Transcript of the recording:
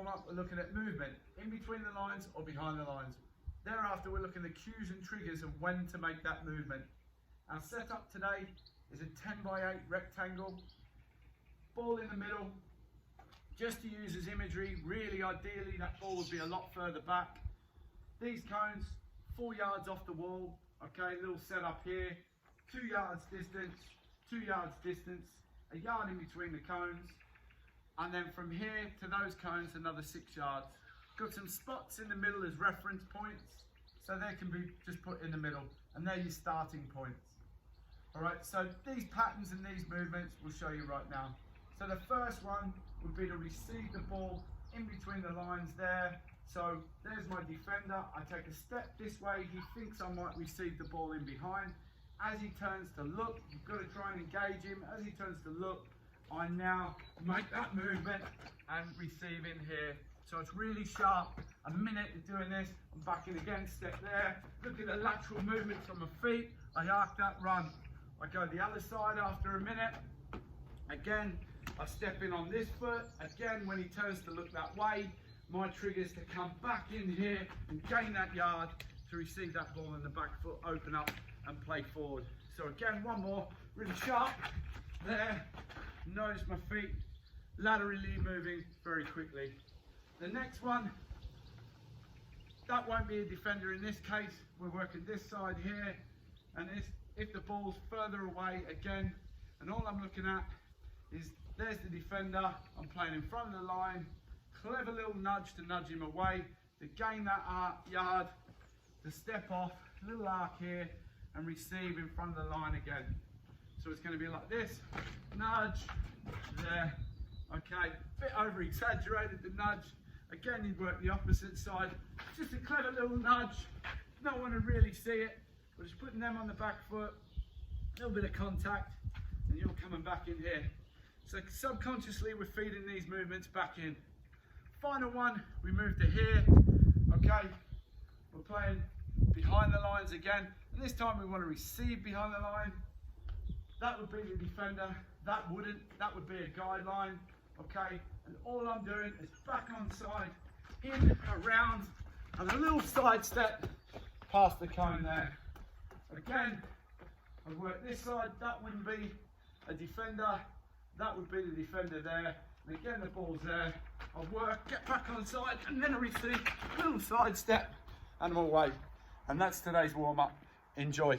warm-up, we're looking at movement in between the lines or behind the lines. Thereafter, we're looking at cues and triggers of when to make that movement. Our setup today is a 10x8 rectangle, ball in the middle, just to use as imagery. Really, ideally, that ball would be a lot further back. These cones, 4 yards off the wall, okay, little setup here, 2 yards distance, 2 yards distance, a yard in between the cones, and then from here to those cones, another 6 yards. Got some spots in the middle as reference points, so they can be just put in the middle, and they're your starting points. All right, so these patterns and these movements we'll show you right now. So the first one would be to receive the ball in between the lines there. So there's my defender. I take a step this way. He thinks I might receive the ball in behind. As he turns to look, you've got to try and engage him. As he turns to look, I now make that movement and receive in here. So it's really sharp. A minute of doing this, I'm back in again, step there. Look at the lateral movement from my feet. I arc that run. I go the other side after a minute. Again, I step in on this foot. Again, when he turns to look that way, my trigger is to come back in here and gain that yard to receive that ball in the back foot, open up and play forward. So again, one more, really sharp. There, notice my feet laterally moving very quickly. The next one, that won't be a defender in this case. We're working this side here, and if the ball's further away again, and all I'm looking at is there's the defender, I'm playing in front of the line, clever little nudge to nudge him away, to gain that yard, to step off, little arc here, and receive in front of the line again. So it's going to be like this, nudge, there, okay, bit over exaggerated the nudge. Again, you'd work the opposite side, just a clever little nudge, no one would really see it. We're just putting them on the back foot, a little bit of contact, and you're coming back in here. So subconsciously, we're feeding these movements back in. Final one, we move to here, okay? We're playing behind the lines again, and this time we want to receive behind the line. That would be the defender, that wouldn't, that would be a guideline, okay? And all I'm doing is back on side, in, around, and a little side step past the cone there. Again, I work this side, that wouldn't be a defender, that would be the defender there. And again, the ball's there. I work, get back on side, and then I receive, little side step, and I'm away. And that's today's warm up. Enjoy.